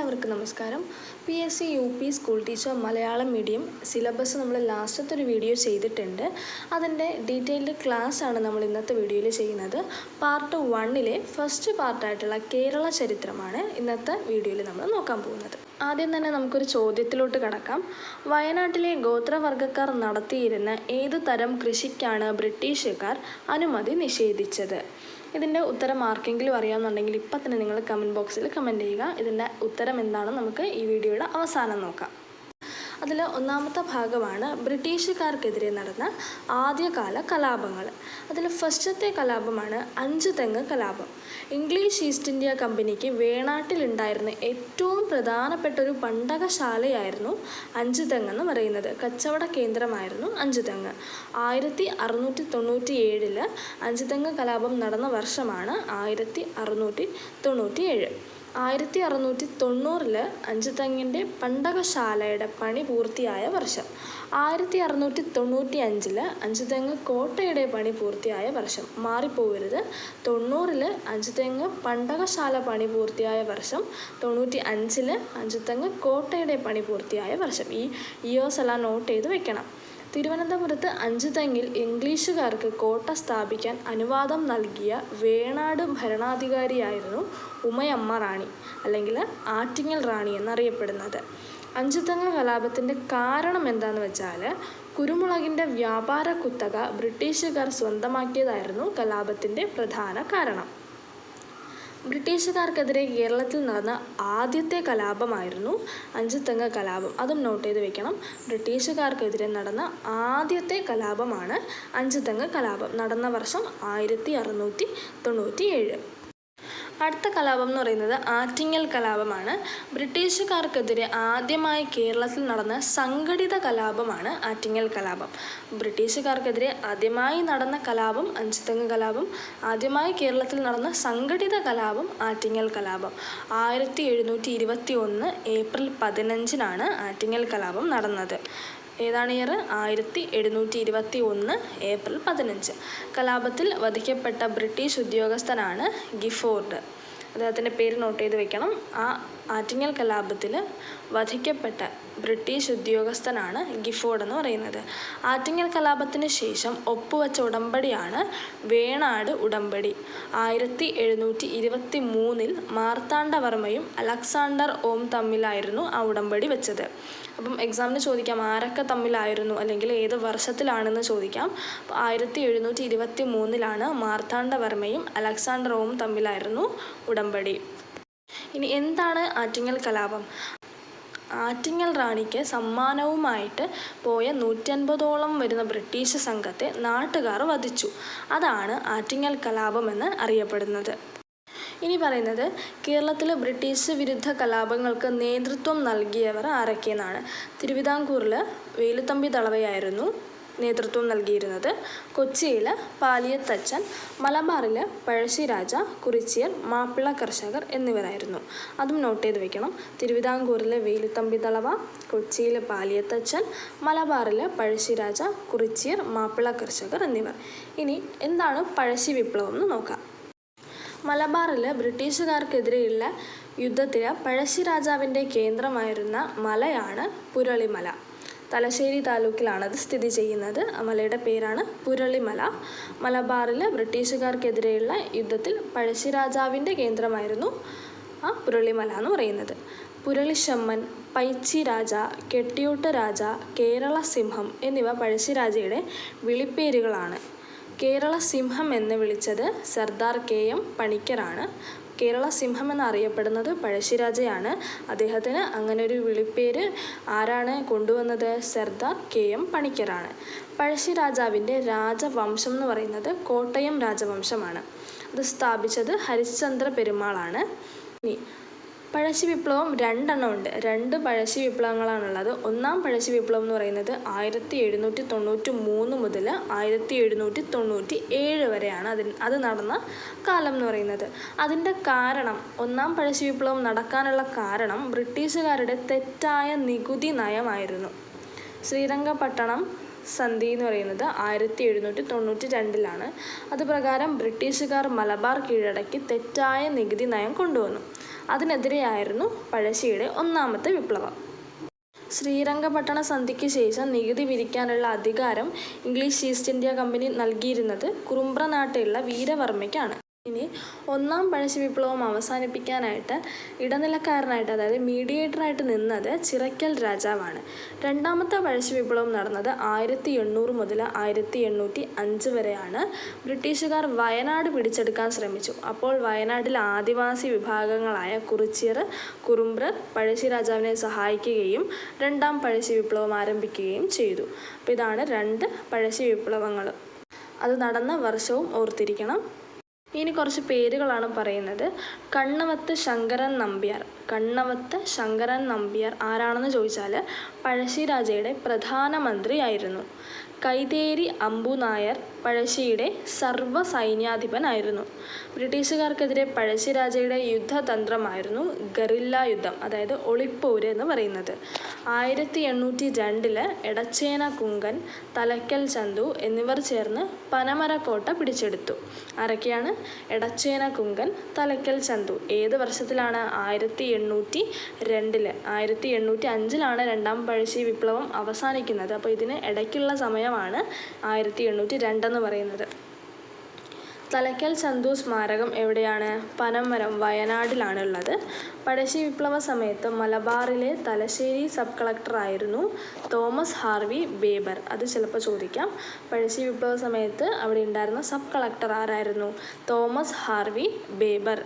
എല്ലാവർക്കും നമസ്കാരം. PSC UP school teacher Malayalam medium syllabus നമ്മൾ ലാസ്റ്റത്തെ ഒരു വീഡിയോ ചെയ്തിട്ടുണ്ട്. അതിൻ്റെ ഡീറ്റെയിൽഡ് ക്ലാസ് ആണ് നമ്മൾ ഇന്നത്തെ വീഡിയോയിൽ ചെയ്യുന്നത്. പാർട്ട് 1-ലെ ഫസ്റ്റ് പാർട്ടായിട്ടുള്ള കേരള ചരിത്രമാണ് ഇന്നത്തെ വീഡിയോയിൽ നമ്മൾ നോക്കാൻ പോകുന്നത്. ആദ്യം തന്നെ നമുക്കൊരു ചോദ്യത്തിലോട്ട് കടക്കാം. വയനാട്ടിലെ ഗോത്രവർഗ്ഗക്കാർ നടത്തിയിരുന്ന ഏതു തരം കൃഷിക്കാണ് ബ്രിട്ടീഷുകാർ അനുമതി നിഷേധിച്ചത്? ഇതിൻ്റെ ഉത്തരം ആർക്കെങ്കിലും അറിയാമെന്നുണ്ടെങ്കിൽ ഇപ്പം തന്നെ നിങ്ങൾ കമൻറ്റ് ബോക്സിൽ കമൻറ്റ് ചെയ്യുക. ഇതിൻ്റെ ഉത്തരം എന്താണെന്ന് നമുക്ക് ഈ വീഡിയോയുടെ അവസാനം നോക്കാം. അതിൽ ഒന്നാമത്തെ ഭാഗമാണ് ബ്രിട്ടീഷുകാർക്കെതിരെ നടന്ന ആദ്യകാല കലാപങ്ങൾ. അതിൽ ഫസ്റ്റത്തെ കലാപമാണ് അഞ്ചുതെങ്ങ് കലാപം. ഇംഗ്ലീഷ് ഈസ്റ്റ് ഇന്ത്യ കമ്പനിക്ക് വേണാട്ടിലുണ്ടായിരുന്ന ഏറ്റവും പ്രധാനപ്പെട്ട ഒരു പണ്ടകശാലയായിരുന്നു അഞ്ചുതെങ്ങ് എന്ന് പറയുന്നത്. കച്ചവട കേന്ദ്രമായിരുന്നു അഞ്ചുതെങ്ങ്. 1697 അഞ്ചുതെങ്ങ് കലാപം നടന്ന വർഷമാണ് 1697. 1690 അഞ്ചുതെങ്ങിൻ്റെ പണ്ടകശാലയുടെ പണി പൂർത്തിയായ വർഷം. 1695 അഞ്ചുതെങ്ങ് കോട്ടയുടെ പണി പൂർത്തിയായ വർഷം. മാറിപ്പോകരുത്. 90 അഞ്ചുതെങ്ങ് പണ്ടകശാല പണി പൂർത്തിയായ വർഷം. 95 അഞ്ചുതെങ്ങ് കോട്ടയുടെ പണി പൂർത്തിയായ വർഷം. ഈ ഇയേഴ്സ് എല്ലാം നോട്ട് ചെയ്ത് വെക്കണം. തിരുവനന്തപുരത്ത് അഞ്ചുതെങ്ങിൽ ഇംഗ്ലീഷുകാർക്ക് കോട്ട സ്ഥാപിക്കാൻ അനുവാദം നൽകിയ വേണാട് ഭരണാധികാരിയായിരുന്നു ഉമയമ്മ റാണി, അല്ലെങ്കിൽ ആറ്റിങ്ങൽ റാണി എന്നറിയപ്പെടുന്നത്. അഞ്ചുതെങ്ങ് കലാപത്തിൻ്റെ കാരണം എന്താണെന്ന് വെച്ചാൽ കുരുമുളകിൻ്റെ വ്യാപാര കുത്തക ബ്രിട്ടീഷുകാർ സ്വന്തമാക്കിയതായിരുന്നു കലാപത്തിൻ്റെ പ്രധാന കാരണം. ബ്രിട്ടീഷുകാർക്കെതിരെ കേരളത്തിൽ നടന്ന ആദ്യത്തെ കലാപമായിരുന്നു അഞ്ചുതെങ്ങ് കലാപം. അതും നോട്ട് ചെയ്ത് വെക്കണം. ബ്രിട്ടീഷുകാർക്കെതിരെ നടന്ന ആദ്യത്തെ കലാപമാണ് അഞ്ചുതെങ്ങ് കലാപം. നടന്ന വർഷം 1697. അടുത്ത കലാപം എന്ന് പറയുന്നത് ആറ്റിങ്ങൽ കലാപമാണ്. ബ്രിട്ടീഷുകാർക്കെതിരെ ആദ്യമായി കേരളത്തിൽ നടന്ന സംഘടിത കലാപമാണ് ആറ്റിങ്ങൽ കലാപം. ബ്രിട്ടീഷുകാർക്കെതിരെ ആദ്യമായി നടന്ന കലാപം അഞ്ചുതെങ്ങ് കലാപം. ആദ്യമായി കേരളത്തിൽ നടന്ന സംഘടിത കലാപം ആറ്റിങ്ങൽ കലാപം. 1721 ഏപ്രിൽ 15 ആറ്റിങ്ങൽ കലാപം നടന്നത്. ഏതാണ് ഇയർ? 1721 ഏപ്രിൽ 15. കലാപത്തിൽ വധിക്കപ്പെട്ട ബ്രിട്ടീഷ് ഉദ്യോഗസ്ഥനാണ് ഗിഫോർഡ്. അദ്ദേഹത്തിൻ്റെ പേര് നോട്ട് ചെയ്ത് വെക്കണം. ആ ആറ്റിങ്ങൽ കലാപത്തിൽ വധിക്കപ്പെട്ട ബ്രിട്ടീഷ് ഉദ്യോഗസ്ഥനാണ് ഗിഫോർഡ് എന്ന് പറയുന്നത്. ആറ്റിങ്ങൽ കലാപത്തിന് ശേഷം ഒപ്പുവെച്ച ഉടമ്പടിയാണ് വേണാട് ഉടമ്പടി. 1723 മാർത്താണ്ഡവർമ്മയും അലക്സാണ്ടർ ഓം തമ്മിലായിരുന്നു ആ ഉടമ്പടി വെച്ചത്. അപ്പം എക്സാമിന് ചോദിക്കാം ആരൊക്കെ തമ്മിലായിരുന്നു അല്ലെങ്കിൽ ഏത് വർഷത്തിലാണെന്ന് ചോദിക്കാം. 1723 മാർത്താണ്ഡവർമ്മയും അലക്സാണ്ടർ ഓം തമ്മിലായിരുന്നു ഉടമ്പടി. ഇനി എന്താണ് ആറ്റിങ്ങൽ കലാപം? ആറ്റിങ്ങൽ റാണിക്ക് സമ്മാനവുമായിട്ട് പോയ 150ഓളം വരുന്ന ബ്രിട്ടീഷ് സംഘത്തെ നാട്ടുകാർ വധിച്ചു. അതാണ് ആറ്റിങ്ങൽ കലാപം എന്ന് അറിയപ്പെടുന്നത്. ഇനി പറയുന്നത് കേരളത്തിലെ ബ്രിട്ടീഷ് വിരുദ്ധ കലാപങ്ങൾക്ക് നേതൃത്വം നൽകിയവർ ആരൊക്കെയെന്നാണ്. തിരുവിതാംകൂറിൽ വേലുത്തമ്പി ദളവയായിരുന്നു നേതൃത്വം നൽകിയിരുന്നത്. കൊച്ചിയിൽ പാലിയത്തച്ഛൻ, മലബാറിൽ പഴശ്ശിരാജ, കുറിച്യർ, മാപ്പിള കർഷകർ എന്നിവരായിരുന്നു. അതും നോട്ട് ചെയ്ത് വെക്കണം. തിരുവിതാംകൂറിലെ വേലുത്തമ്പി ദളവ, കൊച്ചിയിൽ പാലിയത്തച്ഛൻ, മലബാറിൽ പഴശ്ശിരാജ, കുറിച്യർ, മാപ്പിള കർഷകർ എന്നിവർ. ഇനി എന്താണ് പഴശ്ശി വിപ്ലവം എന്ന് നോക്കാം. മലബാറിൽ ബ്രിട്ടീഷുകാർക്കെതിരെയുള്ള യുദ്ധത്തിൽ പഴശ്ശിരാജാവിൻ്റെ കേന്ദ്രമായിരുന്ന മലയാണ് പുരളിമല. തലശ്ശേരി താലൂക്കിലാണത് സ്ഥിതി ചെയ്യുന്നത്. മലയുടെ പേരാണ് പുരളിമല. മലബാറിൽ ബ്രിട്ടീഷുകാർക്കെതിരെയുള്ള യുദ്ധത്തിൽ പഴശ്ശിരാജാവിൻ്റെ കേന്ദ്രമായിരുന്നു ആ പുരളിമല എന്ന് പറയുന്നത്. പുരളിശമ്മൻ, പൈച്ചി രാജ, കെട്ടിയോട്ട് രാജ, കേരള സിംഹം എന്നിവ പഴശ്ശിരാജയുടെ വിളിപ്പേരുകളാണ്. കേരള സിംഹം എന്ന് വിളിച്ചത് സർദാർ KM പണിക്കരാണ്. കേരള സിംഹം എന്നറിയപ്പെടുന്നത് പഴശ്ശിരാജയാണ്. അദ്ദേഹത്തിന് അങ്ങനെ ഒരു വിളിപ്പേര് ആരാണ് കൊണ്ടുവന്നത്? സർദാർ KM പണിക്കരാണ്. പഴശ്ശിരാജാവിൻ്റെ രാജവംശം എന്ന് പറയുന്നത് കോട്ടയം രാജവംശമാണ്. അത് സ്ഥാപിച്ചത് ഹരിശ്ചന്ദ്ര പെരുമാളാണ്. ഇനി പഴശ്ശി വിപ്ലവം 2 ഉണ്ട്. 2 പഴശ്ശി വിപ്ലവങ്ങളാണുള്ളത്. ഒന്നാം പഴശ്ശി വിപ്ലവം എന്ന് പറയുന്നത് 1793 മുതൽ 1797 വരെയാണ് അത് നടന്ന കാലം എന്ന് പറയുന്നത്. അതിൻ്റെ കാരണം, ഒന്നാം പഴശ്ശി വിപ്ലവം നടക്കാനുള്ള കാരണം ബ്രിട്ടീഷുകാരുടെ തെറ്റായ നികുതി നയമായിരുന്നു. ശ്രീരംഗപട്ടണം സന്ധി എന്ന് പറയുന്നത് 1792 അതുപ്രകാരം ബ്രിട്ടീഷുകാർ മലബാർ കീഴടക്കി തെറ്റായ നികുതി നയം കൊണ്ടുവന്നു. അതിനെതിരെയായിരുന്നു പഴശ്ശിയുടെ ഒന്നാമത്തെ വിപ്ലവം. ശ്രീരംഗപട്ടണ സന്ധിക്ക് ശേഷം നികുതി പിരിക്കാനുള്ള അധികാരം ഇംഗ്ലീഷ് ഈസ്റ്റ് ഇന്ത്യ കമ്പനി നൽകിയിരുന്നത് കുറുമ്പ്രനാട്ടിലുള്ള വീരവർമ്മയ്ക്കാണ്. ഇനി ഒന്നാം പഴശ്ശി വിപ്ലവം അവസാനിപ്പിക്കാനായിട്ട് ഇടനിലക്കാരനായിട്ട്, അതായത് മീഡിയേറ്ററായിട്ട് നിന്നത് ചിറക്കൽ രാജാവാണ്. രണ്ടാമത്തെ പഴശ്ശി വിപ്ലവം നടന്നത് 1800 മുതൽ 1805 വരെയാണ്. ബ്രിട്ടീഷുകാർ വയനാട് പിടിച്ചെടുക്കാൻ ശ്രമിച്ചു. അപ്പോൾ വയനാട്ടിലെ ആദിവാസി വിഭാഗങ്ങളായ കുറിച്യർ, കുറുമ്പ്രർ പഴശ്ശി രാജാവിനെ സഹായിക്കുകയും രണ്ടാം പഴശ്ശി വിപ്ലവം ആരംഭിക്കുകയും ചെയ്തു. അപ്പോൾ ഇതാണ് രണ്ട് പഴശ്ശി വിപ്ലവങ്ങൾ. അത് നടന്ന വർഷവും ഓർത്തിരിക്കണം. ഇനി കുറച്ച് പേരുകളാണ് പറയുന്നത്. കണ്ണവത്ത് ശങ്കരൻ നമ്പ്യാർ. കണ്ണവത്ത് ശങ്കരൻ നമ്പ്യാർ ആരാണെന്ന് ചോദിച്ചാൽ പഴശ്ശി രാജയുടെ പ്രധാനമന്ത്രിയായിരുന്നു. കൈതേരി അമ്പു നായർ പഴശ്ശിയുടെ സർവ്വ സൈന്യാധിപനായിരുന്നു. ബ്രിട്ടീഷുകാർക്കെതിരെ പഴശ്ശി രാജയുടെ യുദ്ധതന്ത്രമായിരുന്നു ഗറില്ല യുദ്ധം, അതായത് ഒളിപ്പോര് എന്ന് പറയുന്നത്. 1802 എടച്ചേന കുങ്കൻ, തലക്കൽ ചന്തു എന്നിവർ ചേർന്ന് പനമരക്കോട്ട പിടിച്ചെടുത്തു. ആരൊക്കെയാണ്? എടച്ചേന കുങ്കൻ, തലക്കൽ ചന്തു. ഏത് വർഷത്തിലാണ്? 1802. 1805 രണ്ടാം പഴശ്ശി വിപ്ലവം അവസാനിക്കുന്നത്. അപ്പോൾ ഇതിന് ഇടയ്ക്കുള്ള സമയമാണ് 1802 എന്ന് പറയുന്നത്. തലക്കൽ ചന്തു സ്മാരകം എവിടെയാണ്? പനമരം, വയനാടിലാണ് ഉള്ളത്. പഴശ്ശി വിപ്ലവ സമയത്ത് മലബാറിലെ തലശ്ശേരി സബ് കളക്ടറായിരുന്നു തോമസ് ഹാർവി ബേബർ. അത് ചിലപ്പോൾ ചോദിക്കാം. പഴശ്ശി വിപ്ലവ സമയത്ത് അവിടെ ഉണ്ടായിരുന്ന സബ് കളക്ടർ ആരായിരുന്നു? Thomas Harvey Baber.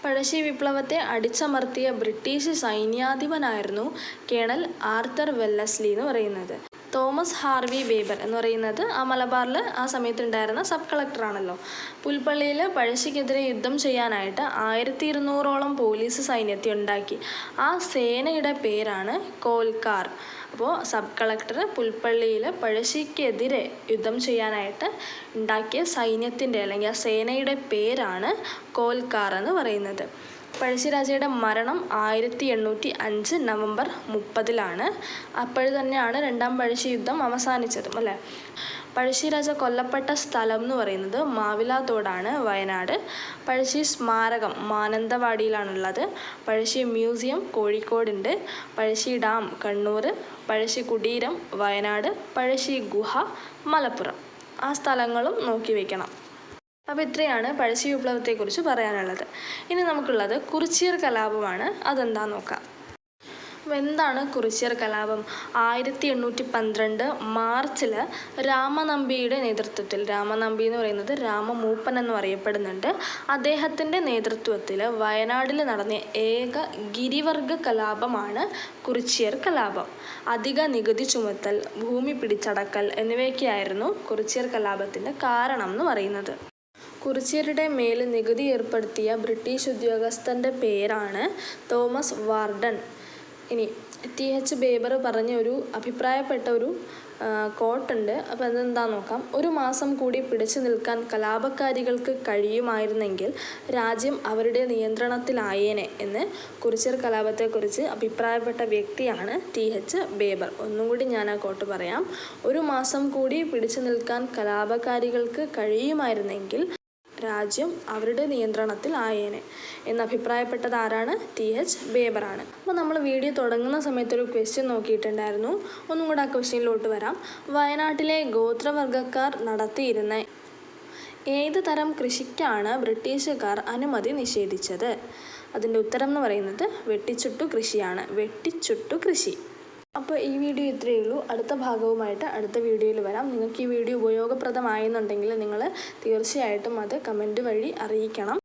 പഴശ്ശി വിപ്ലവത്തെ അടിച്ചമർത്തിയ ബ്രിട്ടീഷ് സൈന്യാധിപനായിരുന്നു കേണൽ ആർതർ വെല്ലസ്ലി എന്ന് പറയുന്നത്. തോമസ് ഹാർവി ബേബർ എന്ന് പറയുന്നത് ആ മലബാറിൽ ആ സമയത്ത് ഉണ്ടായിരുന്ന സബ് കളക്ടറാണല്ലോ. പുൽപ്പള്ളിയിൽ പഴശ്ശിക്കെതിരെ യുദ്ധം ചെയ്യാനായിട്ട് 1200ഓളം പോലീസ് സൈന്യത്തെ ഉണ്ടാക്കി. ആ സേനയുടെ പേരാണ് കോൽക്കാർ. അപ്പോൾ സബ് കളക്ടർ പുൽപ്പള്ളിയിൽ പഴശ്ശിക്കെതിരെ യുദ്ധം ചെയ്യാനായിട്ട് ഉണ്ടാക്കിയ സൈന്യത്തിൻ്റെ അല്ലെങ്കിൽ ആ സേനയുടെ പേരാണ് കോൽക്കാർ എന്ന് പറയുന്നത്. പഴശ്ശി രാജയുടെ മരണം 1805 നവംബർ 30 അപ്പോൾ തന്നെയാണ് രണ്ടാം പഴശ്ശി യുദ്ധം അവസാനിച്ചതും അല്ലേ. പഴശ്ശി രാജ കൊല്ലപ്പെട്ട സ്ഥലം എന്ന് പറയുന്നത് മാവിലാത്തോടാണ്, വയനാട്. പഴശ്ശി സ്മാരകം മാനന്തവാടിയിലാണുള്ളത്. പഴശ്ശി മ്യൂസിയം കോഴിക്കോടുണ്ട്. പഴശ്ശി ഡാം കണ്ണൂർ. പഴശ്ശി കുടീരം വയനാട്. പഴശ്ശി ഗുഹ മലപ്പുറം. ആ സ്ഥലങ്ങളും നോക്കി വയ്ക്കണം. അപ്പോൾ ഇത്രയാണ് പഴശ്ശി വിപ്ലവത്തെക്കുറിച്ച് പറയാനുള്ളത്. ഇനി നമുക്കുള്ളത് കുറിച്യർ കലാപമാണ്. അതെന്താണെന്ന് നോക്കാം. അപ്പോൾ എന്താണ് കുറിച്യർ കലാപം? 1812 മാർച്ചിൽ രാമനമ്പിയുടെ നേതൃത്വത്തിൽ, രാമനമ്പി എന്ന് പറയുന്നത് രാമമൂപ്പൻ എന്നും അറിയപ്പെടുന്നുണ്ട്, അദ്ദേഹത്തിൻ്റെ നേതൃത്വത്തിൽ വയനാട്ടിൽ നടന്ന ഏക ഗിരിവർഗ കലാപമാണ് കുറിച്യർ കലാപം. അധിക നികുതി ചുമത്തൽ, ഭൂമി പിടിച്ചടക്കൽ എന്നിവയൊക്കെയായിരുന്നു കുറിച്യർ കലാപത്തിൻ്റെ കാരണം എന്ന് പറയുന്നത്. കുറിച്യരുടെ മേൽ നികുതി ഏർപ്പെടുത്തിയ ബ്രിട്ടീഷ് ഉദ്യോഗസ്ഥൻ്റെ പേരാണ് തോമസ് വാർഡൻ. ഇനി TH ബേബർ പറഞ്ഞൊരു അഭിപ്രായപ്പെട്ട ഒരു കോട്ടുണ്ട്. അപ്പോൾ അതെന്താണെന്ന് നോക്കാം. ഒരു മാസം കൂടി പിടിച്ചു നിൽക്കാൻ കലാപകാരികൾക്ക് കഴിയുമായിരുന്നെങ്കിൽ രാജ്യം അവരുടെ നിയന്ത്രണത്തിലായേനെ എന്ന് കുറിച്യർ കലാപത്തെക്കുറിച്ച് അഭിപ്രായപ്പെട്ട വ്യക്തിയാണ് TH ബേബർ. ഒന്നും കൂടി ഞാൻ ആ കോട്ട് പറയാം. ഒരു മാസം കൂടി പിടിച്ചു നിൽക്കാൻ കലാപകാരികൾക്ക് കഴിയുമായിരുന്നെങ്കിൽ രാജ്യം അവരുടെ നിയന്ത്രണത്തിൽ ആയേനെ എന്ന് അഭിപ്രായപ്പെട്ടത് ആരാണ്? TH ബേബറാണ്. അപ്പോൾ നമ്മൾ വീഡിയോ തുടങ്ങുന്ന സമയത്ത് ഒരു ക്വസ്റ്റ്യൻ നോക്കിയിട്ടുണ്ടായിരുന്നു. ഒന്നും കൂടെ ആ ക്വസ്റ്റ്യനിലോട്ട് വരാം. വയനാട്ടിലെ ഗോത്രവർഗക്കാർ നടത്തിയിരുന്ന ഏത് തരം കൃഷിക്കാണ് ബ്രിട്ടീഷുകാർ അനുമതി നിഷേധിച്ചത്? അതിൻ്റെ ഉത്തരം എന്ന് പറയുന്നത് വെട്ടിച്ചുട്ടു കൃഷിയാണ്. വെട്ടിച്ചുട്ടു കൃഷി. അപ്പോൾ ഈ വീഡിയോ ഇത്രയേ ഉള്ളൂ. അടുത്ത ഭാഗവുമായിട്ട് അടുത്ത വീഡിയോയിൽ വരാം. നിങ്ങൾക്ക് ഈ വീഡിയോ ഉപയോഗപ്രദമായെന്നുണ്ടെങ്കിൽ നിങ്ങൾ തീർച്ചയായിട്ടും അത് കമൻറ്റ് വഴി അറിയിക്കണം.